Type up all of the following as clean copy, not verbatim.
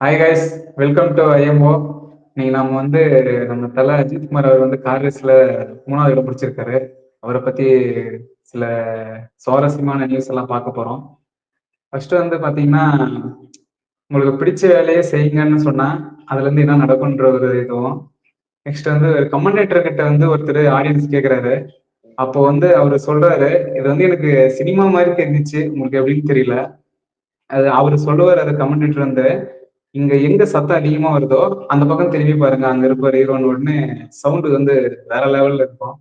Hi guys, welcome to IMO. இன்னைக்கு நம்ம தல அஜித் குமார் அவர் car ரேஸ்ல 3வது இடம் பிடிச்சிருக்காரு. அவரை பத்தி சில சுவாரஸ்யமான நியூஸ் எல்லாம் பார்க்க போறோம். ஃபர்ஸ்ட் பாத்தீங்கன்னா, உங்களுக்கு பிடிச்ச வேலையை செய்யுங்கன்னு சொன்னா அதுல இருந்து என்ன நடக்கும்ன்ற ஒரு இதுவும். நெக்ஸ்ட் கமெண்டேட்டர் கிட்ட ஒருத்தர் ஆடியன்ஸ் கேக்குறாரு. அப்போ அவரு சொல்றாரு, இது எனக்கு சினிமா மாதிரி தெரிஞ்சிச்சு, உங்களுக்கு எப்படின்னு தெரியல. அது அவரு சொல்லுவார், அது கமெண்டேட்டர் இங்க எங்க சத்தம் அதிகமா வருதோ அந்த பக்கம் திரும்பி பாருங்க, அங்க இருப்பார் ஹீரோன்னு உடனே சவுண்டு வேற லெவல்ல இருக்கும்.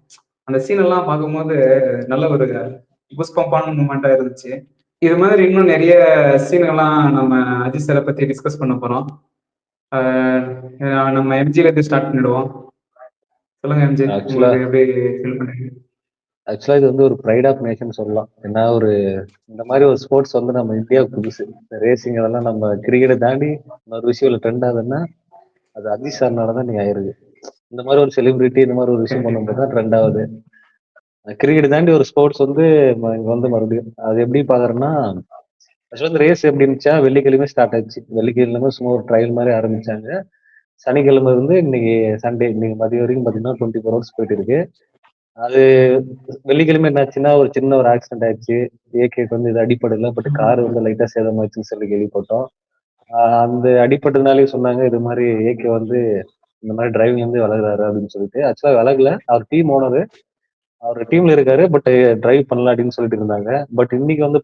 அந்த சீன் எல்லாம் பார்க்கும்போது நல்ல ஒரு குஸ்பம்பான மூமெண்டா இருந்துச்சு. இது மாதிரி இன்னும் நிறைய சீன்கள்லாம் நம்ம அஜித் சாரை பத்தி டிஸ்கஸ் பண்ண போறோம். நம்ம எம்ஜில இருந்து ஸ்டார்ட் பண்ணிடுவோம். சொல்லுங்க எம்ஜி, ஆக்சுவலா உங்களுக்கு எப்படி ஃபீல் பண்றீங்க? ஆக்சுவலா இது ஒரு ப்ரைட் ஆஃப் நேஷன் சொல்லலாம். ஏன்னா இந்த மாதிரி ஒரு ஸ்போர்ட்ஸ் நம்ம இந்தியாவுக்கு புதுசு. ரேசிங் அதெல்லாம் நம்ம கிரிக்கெட்டை தாண்டி ஒரு விஷயம் ட்ரெண்ட் ஆகுதுன்னா அது அஜித் சார்னால தான் நீங்க ஆயிருக்கு. இந்த மாதிரி ஒரு செலிபிரிட்டி இந்த மாதிரி ஒரு விஷயம் பண்ணும்போது தான் ட்ரெண்ட் ஆகுது. கிரிக்கெட் தாண்டி ஒரு ஸ்போர்ட்ஸ் இங்க மறுபடியும் அது எப்படி பாக்குறேன்னா, ஆக்சுவலா ரேஸ் எப்படி இருந்துச்சா, வெள்ளிக்கிழமை ஸ்டார்ட் ஆச்சு. வெள்ளிக்கிழமை சும்மா ஒரு ட்ரையல் மாதிரி ஆரம்பிச்சாங்க. சனிக்கிழமை இன்னைக்கு சண்டே, இன்னைக்கு மதியம் வரைக்கும் பாத்தீங்கன்னா 24 ஹவர்ஸ் போயிட்டு இருக்கு. அது வெள்ளிக்கிழமை என்னாச்சுன்னா ஒரு சின்ன ஒரு ஆக்சிடென்ட் ஆயிடுச்சு. ஏகேக்கு இது அடிப்படல, பட் கார் லைட்டா சேதமாச்சுன்னு சொல்லி கேள்விப்பட்டோம். அந்த அடிப்பட்டதுனாலே சொன்னாங்க இது மாதிரி ஏகே இந்த மாதிரி டிரைவிங் விலகுறாரு அப்படின்னு சொல்லிட்டு. ஆக்சுவலா விலகல, அவர் டீம் ஓனர், அவர் டீம்ல இருக்காரு, பட் டிரைவ் பண்ணல அப்படின்னு சொல்லிட்டு இருந்தாங்க. பட் இன்னைக்கு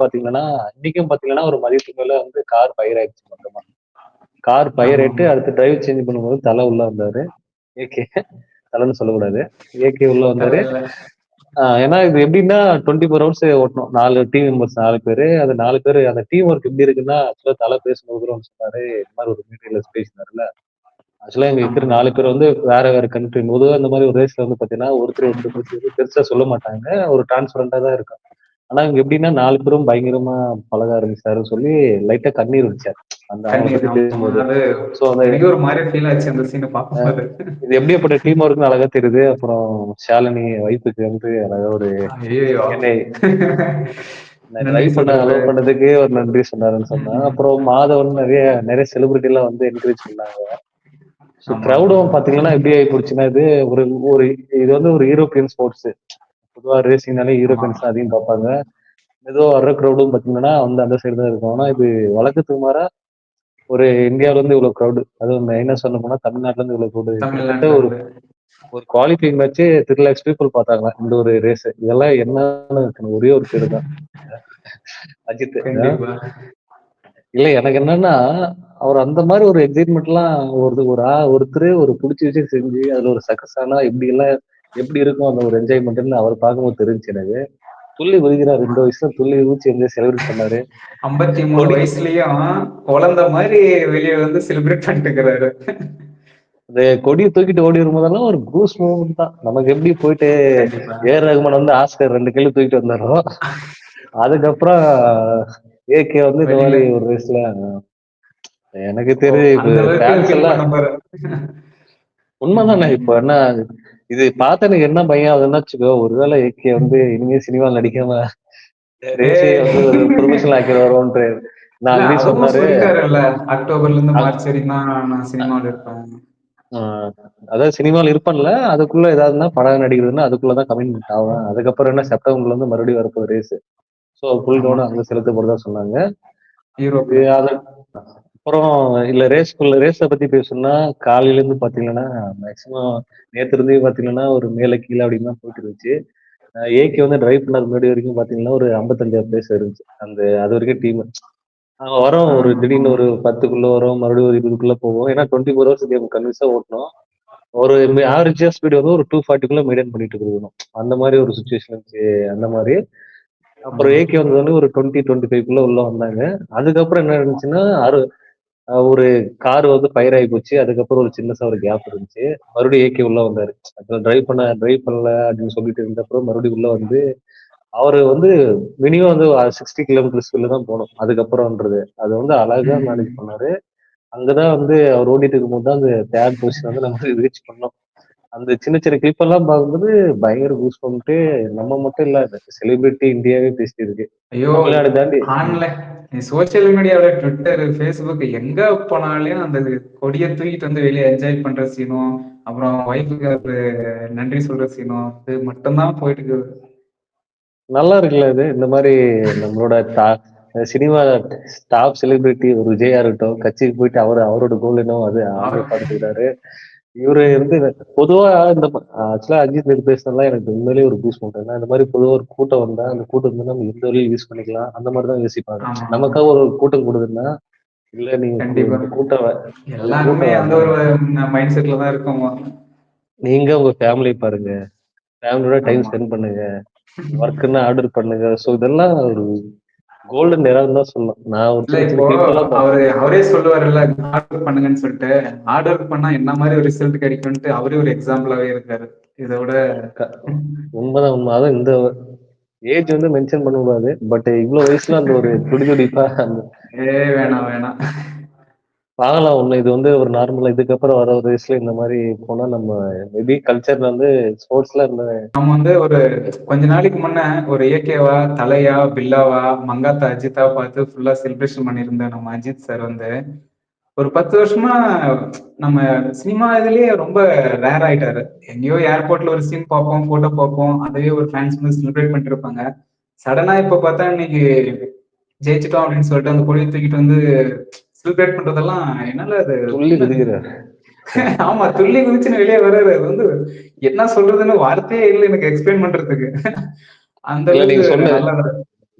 பாத்தீங்கன்னா ஒரு மதியத்துக்கு மேல கார் ஃபயர் ஆயிடுச்சு. மொத்தமா கார் ஃபயர் ஆயிட்டு அடுத்து டிரைவ் சேஞ்ச் பண்ணும்போது தலை உள்ள வந்தாரு. ஏகே தலைன்னு சொல்லக்கூடாது, ஏகே உள்ள வந்தாரு. ஏன்னா இது எப்படின்னா 24 ஹவர்ஸ் ஓட்டணும். 4 டீம் மெம்பர்ஸ், 4 பேரு. அந்த 4 பேரு அந்த டீம் ஒர்க் எப்படி இருக்குன்னா, ஆக்சுவலா தலை பேசும்போது சொன்னாரு, இந்த மாதிரி ஒரு மீட்டிங்ல பேசினாருல. ஆக்சுவலா இங்க இருக்கிற 4 பேர் வேற வேற கண்ட்ரி. பொதுவாக இந்த மாதிரி ஒரு ரேஸ்ல பாத்தீங்கன்னா ஒருத்தர் பத்தி பெருசா சொல்ல மாட்டாங்க, ஒரு டிரான்ஸ்பரண்டா தான் இருக்கும். ஆனா இங்க எப்படின்னா 4 பேரும் பயங்கரமா பழக ஆரம்பிச்சாருன்னு சொல்லி லைட்டா கண்ணீர் வச்சாரு அந்த அவரை பத்தி பேசும்போது. சோ ஒரு மாதிரி ஃபீல் ஆச்சு அந்த சீனை பார்க்கும்போது. இது எப்படிப்பட்ட டீம் ஒர்க்னு அழகா தெரியுது. அப்புறம் ஷாலினி வைஃபுக்கு அழகா ஒரு என்னை ட்ரைவ் பண்ண அலோவ் பண்ணதுக்கு ஒரு நன்றி சொன்னாருன்னு சொன்னா. அப்புறம் மாதவன் நிறைய நிறைய செலிபிரிட்டி எல்லாம் என்கரேஜ் பண்ணாங்க. கிரௌடும் பாத்தீங்கன்னா எப்படி ஆகி போச்சுன்னா, இது ஒரு ஒரு இது ஒரு யூரோப்பியன் ஸ்போர்ட்ஸ். பொதுவா ரேசிங்னாலே யூரோப்பியன்ஸ் அதிகம் பார்ப்பாங்க. ஏதோ வர்ற கிரௌடும் பாத்தீங்கன்னா அந்த சைடு தான் இருக்கும். ஆனா இது வழக்கத்துக்கு மாறா ஒரு இந்தியாவில இருந்து இவ்வளவு கிரௌடு, அதுவும் மெயினா சொல்ல போனா தமிழ்நாட்டுல இருந்து இவ்வளவு கிரௌடு. கிட்டத்தட்ட ஒரு குவாலிஃபைங் மேட்ச் 3 lakhs பீப்புள் பார்த்தாங்க இந்த ஒரு ரேஸ். இதெல்லாம் என்னன்னு ஒரே ஒரு பேரு தான், அஜித். இல்ல எனக்கு என்னன்னா, அவர் அந்த மாதிரி ஒரு எக்ஸைட்மெண்ட் எல்லாம் ஒருத்தர் ஒரு பிடிச்ச விஷயம் செஞ்சு அதுல ஒரு சக்சஸ் ஆனா எப்படி இருக்கும் அந்த ஒரு என்ஜாய்மெண்ட்னு அவர் பார்க்கும்போது தெரிஞ்சு எனக்கு. துள்ளி குதிக்கிறார், 2 வயசுல துள்ளி குதிச்சு என்ஜாய் செலிப்ரேட் பண்ணாரு. 53 வயசுலயும் குழந்தை மாதிரி வெளியே செலிப்ரேட் பண்ணிட்டு இருக்கிறாரு. அந்த கொடியை தூக்கிட்டு ஓடி வரும்போதெல்லாம் ஒரு கூஸ் மூமெண்ட் தான். நமக்கு எப்படி போயிட்டு ஏஆர் ரகுமான் ஆஸ்கர் 2 கிலோ தூக்கிட்டு வந்தாரோ, அதுக்கப்புறம் ஏகே இந்த மாதிரி ஒரு ரேஸ்ல எனக்கு தெரியுது உண்மைதானே. இப்ப என்ன இது பார்த்து எனக்கு என்ன பயம் ஆகுதுன்னா வச்சுக்கோ, ஒருவேளை ஏகே இனிமே சினிமாவில் நடிக்காம ரேஸே ப்ரொஃபஷனல் ஆக்கிடுவாரோன்ட்டு. நான் அங்கேயே சொன்னாரு, அக்டோபர்ல இருந்து மார்ச் வரைக்கும் நான் சினிமாவில் இருப்பேன். அதாவது சினிமாவில் இருப்பேன்ல, அதுக்குள்ள ஏதாவதுன்னா படம் நடிக்கிறதுன்னா அதுக்குள்ளதான் கமிட்மெண்ட் ஆகும். அதுக்கப்புறம் என்ன செப்டம்பர்ல மறுபடியும் வரப்போகுது ரேஸ். ஸோ ஃபுல் கவனம் அங்க செலுத்த போறதா சொன்னாங்க. அப்புறம் இல்ல ரேஸை பத்தி பேசணும்னா காலையில இருந்து பாத்தீங்கன்னா மேக்சிமம் நேற்று இருந்தே பாத்தீங்கன்னா ஒரு மேல கீழே அப்படின்னு தான் போயிட்டு இருந்துச்சு. ஏகே டிரைவ் பண்ணது முன்னாடி வரைக்கும் பாத்தீங்கன்னா ஒரு 55 பிளேஸ் இருந்துச்சு. அது வரைக்கும் டீம் வரும். ஒரு திடீர்னு ஒரு 10க்குள்ள வரும், மறுபடியும் ஒரு 20க்குள்ள போவோம். ஏன்னா 24 ஹவர்ஸ் கேம் கன்வின்ஸா ஓட்டணும். ஒரு ஆவரேஜா ஸ்பீடு ஒரு 240க்குள்ள மெயின்டைன் பண்ணிட்டு இருக்கணும். அந்த மாதிரி ஒரு சுச்சுவேஷன் இருந்துச்சு. அந்த மாதிரி அப்புறம் ஏகே ஒரு 20-25க்குள்ள உள்ள வந்தாங்க. அதுக்கப்புறம் என்ன இருந்துச்சுன்னா ஒரு கார் ஃபயர் ஆகி போச்சு. அதுக்கப்புறம் ஒரு சின்னசா ஒரு கேப் இருந்துச்சு. மறுபடியும் ஏகே உள்ள வந்தாரு. டிரைவ் பண்ணல அப்படின்னு சொல்லிட்டு இருந்தப்பறம் மறுபடியும் உள்ள அவரு மினிமம் 60 கிலோமீட்டர்ஸ்க்குள்ள தான் போகணும். அதுக்கப்புறம்ன்றது அது அழகா மேனேஜ் பண்ணாரு. அங்கதான் அவர் ஓடிட்டு இருக்கும்போது தான் அந்த 3rd பொசிஷன் நம்ம ரீச் பண்ணோம். அந்த சின்ன சின்ன கிளிப் எல்லாம் பார்க்கும்போது பயங்கர பூஸ்ட் பண்ணிட்டு, நம்ம மட்டும் இல்ல செலிபிரிட்டி இந்தியாவே பேசிட்டு இருக்கு. தமிழ்நாடு தாண்டி நீ சோசியல் மீடியாவில ட்விட்டர், ஃபேஸ்புக் எங்க போனாலும் அந்த கொடிய தூக்கிட்டு வந்து வெளிய என்ஜாய் பண்ற சீனும், அப்புறம் ஒய்ஃப்க்கு அது நன்றி சொல்ற சீனும், இது மட்டும் தான் போயிட்டு இருக்குது. நல்லா இருக்குல்ல இது? இந்த மாரி நம்மளோட சினிமா டாப் செலிபிரிட்டி ஒரு விஜயா இருக்கட்டும், கட்சிக்கு போயிட்டு அவரோட கோல் என்னவோ அது அவரே அவர் பார்த்துக்கிறாரு. இவரு வந்து பொதுவா இந்த ஆக்சுவலா அஜித் இது பேசுனதெல்லாம் எனக்கு உண்மையிலேயே ஒரு பூஸ்ட் பண்றது. ஏன்னா இந்த மாதிரி பொதுவா ஒரு கூட்டம் வந்தா அந்த கூட்டம் வந்து நம்ம எந்த வழியும் யூஸ் பண்ணிக்கலாம். அந்த மாதிரி தான் யோசிப்பாங்க. ஆமா, ஆமா. நமக்காக ஒரு கூட்டம் கூடுதுன்னா, இல்ல நீங்க கண்டிப்பா. இந்த கூட்டம் இந்த எல்லாருமே கூட்டம் அந்த வேண்டாம். ஒரு மைண்ட் செட்ல தான் இருக்கோம். நீங்க உங்க ஃபேமிலிய பாருங்க. ஃபேமிலியோட டைம் ஆமா. ஸ்பெண்ட் பண்ணுங்க. ஒர்க்ன்னா ஆர்டர் பண்ணுங்க. ஸோ இதெல்லாம் ஒரு கோல்டன் எரான்னு தான் சொல்லலாம். நான் ஒரு இல்ல சின்ன சின்ன இப்போ கிளிப் எல்லாம் பார்த்தேன். அவரே சொல்லுவாருல்ல, ஹார்ட் ஒர்க் பண்ணுங்கன்னு சொல்லிட்டு. ஹார்ட் ஒர்க் பண்ணா என்ன மாதிரி ஒரு ரிசல்ட் கிடைக்கும்ட்டு அவரே ஒரு எக்ஸாம்பிளாவே இருக்காரு. இத விட க உண்மதான் உண்ம. அதான் இந்த ஏஜ் வந்து மென்ஷன் பண்ணக்கூடாது. பட் இவ்ளோ வயசுல அந்த ஒரு துடிதுடிப்பா அந்த வேணாம் வேணாம். பார்க்கலாம் ஒண்ணு. இது வந்து ஒரு நார்மலா இதுக்கப்புறம் வர ஒரு வயசுல இந்த மாரி போனா நம்ம மேபி கல்ச்சர்ல வந்து ஸ்போர்ட்ஸ்ல இந்த நம்ம வந்து ஒரு கொஞ்ச நாளைக்கு முன்ன ஒரு ஏகேவா, தலையா, பில்லாவா, மங்காத்தா, அஜித்தா பார்த்து ஃபுல்லா செலிப்ரேஷன் பண்ணியிருந்த நம்ம அஜித் சார் வந்து ஒரு 10 வருஷமா நம்ம சினிமா இதுலயே ரொம்ப ரேர் ஆயிட்டாரு. எங்கேயோ ஏர்போர்ட்ல ஒரு சீன் பார்ப்போம், போட்டோ பார்ப்போம். அதையே ஒரு ஃபேன்ஸ் வந்து செலிப்ரேட் பண்ணிட்டு இருப்பாங்க. சடனா இப்ப பார்த்தா இன்னைக்கு ஜெயிச்சிட்டோம் அப்படின்னு சொல்லிட்டு அந்த கொடியை தூக்கிட்டு வந்து செலிப்ரேட் பண்றதெல்லாம் என்னால அது துள்ளி குதிக்கிறார். ஆமா துள்ளி குதிச்சுன்னு வெளியே வர்றாரு. அது வந்து என்ன சொல்றதுன்னு வார்த்தையே இல்லை எனக்கு எக்ஸ்பிளைன் பண்றதுக்கு. அந்த இல்ல அளவுக்கு நல்லா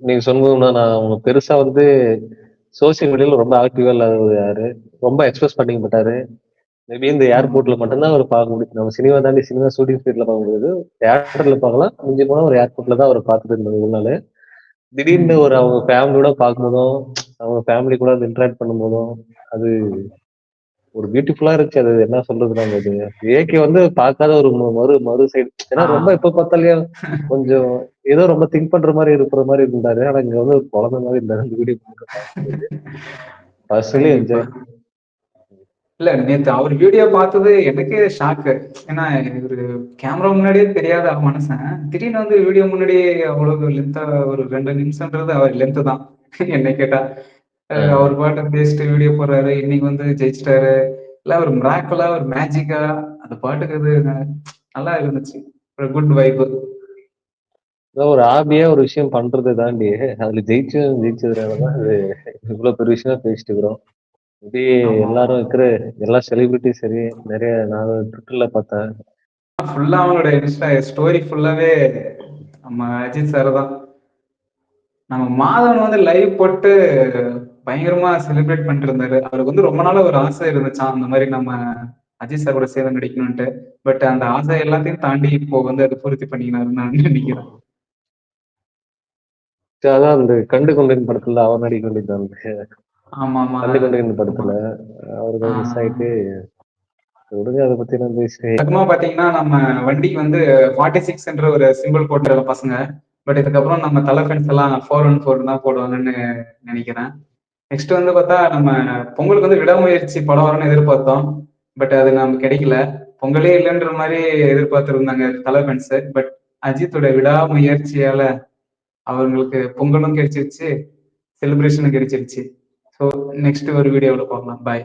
நீங்க சொன்னதுன்னா நான் உங்க பெருசா வந்து சோசியல் மீடியால ரொம்ப ஆக்டிவா இல்லாதவர் யாரு? ரொம்ப எக்ஸ்பிரஸ் பண்ணிக்க மாட்டாரு. மேபி இந்த ஆமா ஏர்போர்ட்ல மட்டும் தான் அவர பார்க்க முடியும். நம்ம சினிமா தாண்டி சினிமா ஷூட்டிங் ஸ்பாட்ல பார்க்க முடியாது. தியேட்டர்ல பார்க்கலாம். மிஞ்சி போனா ஒரு ஏர்போர்ட்ல தான் அவர பார்த்துட்டு இருந்தேன் இவ்வளவு நாளு. திடீர்னு ஒரு அவங்க ஃபேமிலியோட பார்க்கும்போதும், அவங்க ஃபேமிலி கூட வந்து இன்டராக்ட் பண்ணும்போதும், அது ஒரு பியூட்டிஃபுல்லா இருந்துச்சு. அது என்ன சொல்றது நம்ம அது. ஏகே வந்து பார்க்காத ஒரு மறு மறு சைடு. ஏன்னா ரொம்ப ஆஹ் எப்ப பார்த்தாலும் கொஞ்சம் ஏதோ ரொம்ப திங்க் பண்ற மாரி இருக்கிற மாரி இருந்தாரு. ஆனா இங்க வந்து ஒரு குழந்தை மாரி இருந்தாரு. அந்த வீடியோ பார்க்கும்போது. பர்சனலி கண்டிப்பா. என்ஜாய். இல்ல நேத்து அவர் வீடியோ பார்த்தது எனக்கே ஷாக்கு. ஏன்னா இவரு கேமரா முன்னாடியே தெரியாத மனுஷன். திடீர்னு வந்து வீடியோ முன்னாடியே அவ்வளவு லென்த்தா ஒரு 2 நிமிஷம்ன்றது அவர் லென்த் தான். என்னை கேட்டா. அவர் பாட்டு பேசிட்டு வீடியோ போடுறாரு. இன்னைக்கு வந்து ஜெயிச்சிட்டாரு. இல்ல ஒரு மிராக்கிளா, ஒரு மேஜிக்கா அது பாட்டுக்கு அது நல்லா இருந்துச்சு. ஒரு குட் வைப். அதான் ஒரு ஹாபியா ஒரு விஷயம் பண்றத தாண்டி, அதுல ஜெயிச்சதுனால தான் அது இவ்வளவு பெரிய விஷயமா பேசிட்டு இருக்கிறோம். இப்படி ஆமா, ஆமா. எல்லாரும் இருக்கிற எல்லா செலிபிரிட்டியும் சரி, நிறைய நான் ட்விட்டர்ல பார்த்தேன். ஃபுல்லா அவங்களோட இன்ஸ்டா ஸ்டோரி ஃபுல்லாவே நம்ம அஜித் சார் தான். நம்ம மாதவன் வந்து லைவ் போட்டு பயங்கரமா செலிப்ரேட் பண்ணிட்டு இருந்தாரு. அவருக்கு வந்து ரொம்ப நாளா ஒரு ஆசை இருந்துச்சாம். அந்த மாதிரி நம்ம அஜித் சார் கூட சேர்ந்து நடிக்கணும்ட்டு. பட் அந்த ஆசை எல்லாத்தையும் தாண்டி இப்போ வந்து அதை பூர்த்தி பண்ணிக்கினாருன்னு நான் நினைக்கிறேன். அதான் அந்த கண்டு கொண்டேன் படத்துல அவர் நடிக்க வேண்டியது. ஆமா, ஆமா. கண்டு கொண்டேன் ஆமா. படத்துல அவருக்கு மிஸ் ஆஹ் ஆயிட்டு விடுங்க அதை பத்தி நான் பேசி. அதுக்கப்புறமா பாத்தீங்கன்னா நம்ம வண்டிக்கு வந்து 46 என்ற ஒரு சிம்பிள் போட்டுற பசங்க. பட் இதுக்கப்புறம் நம்ம தலை ஃபேன்ஸ் எல்லாம் 414 தான் போடுவாங்கன்னு நினைக்கிறேன். நெக்ஸ்ட் வந்து பார்த்தா நம்ம பொங்கலுக்கு வந்து விடாமுயற்சி படம் வரும்னு எதிர்பார்த்தோம். பட் அது நமக்கு கிடைக்கல. பொங்கலே இல்லைன்ற மாதிரி எதிர்பார்த்திருந்தாங்க தலை ஃபேன்ஸ். பட் அஜித்தோட விடாமுயற்சியால அவங்களுக்கு பொங்கலும் கிடைச்சிருச்சு, செலிப்ரேஷனும் கிடைச்சிருச்சு. ஸோ நெக்ஸ்ட் ஒரு வீடியோவில் பார்க்கலாம். பாய்.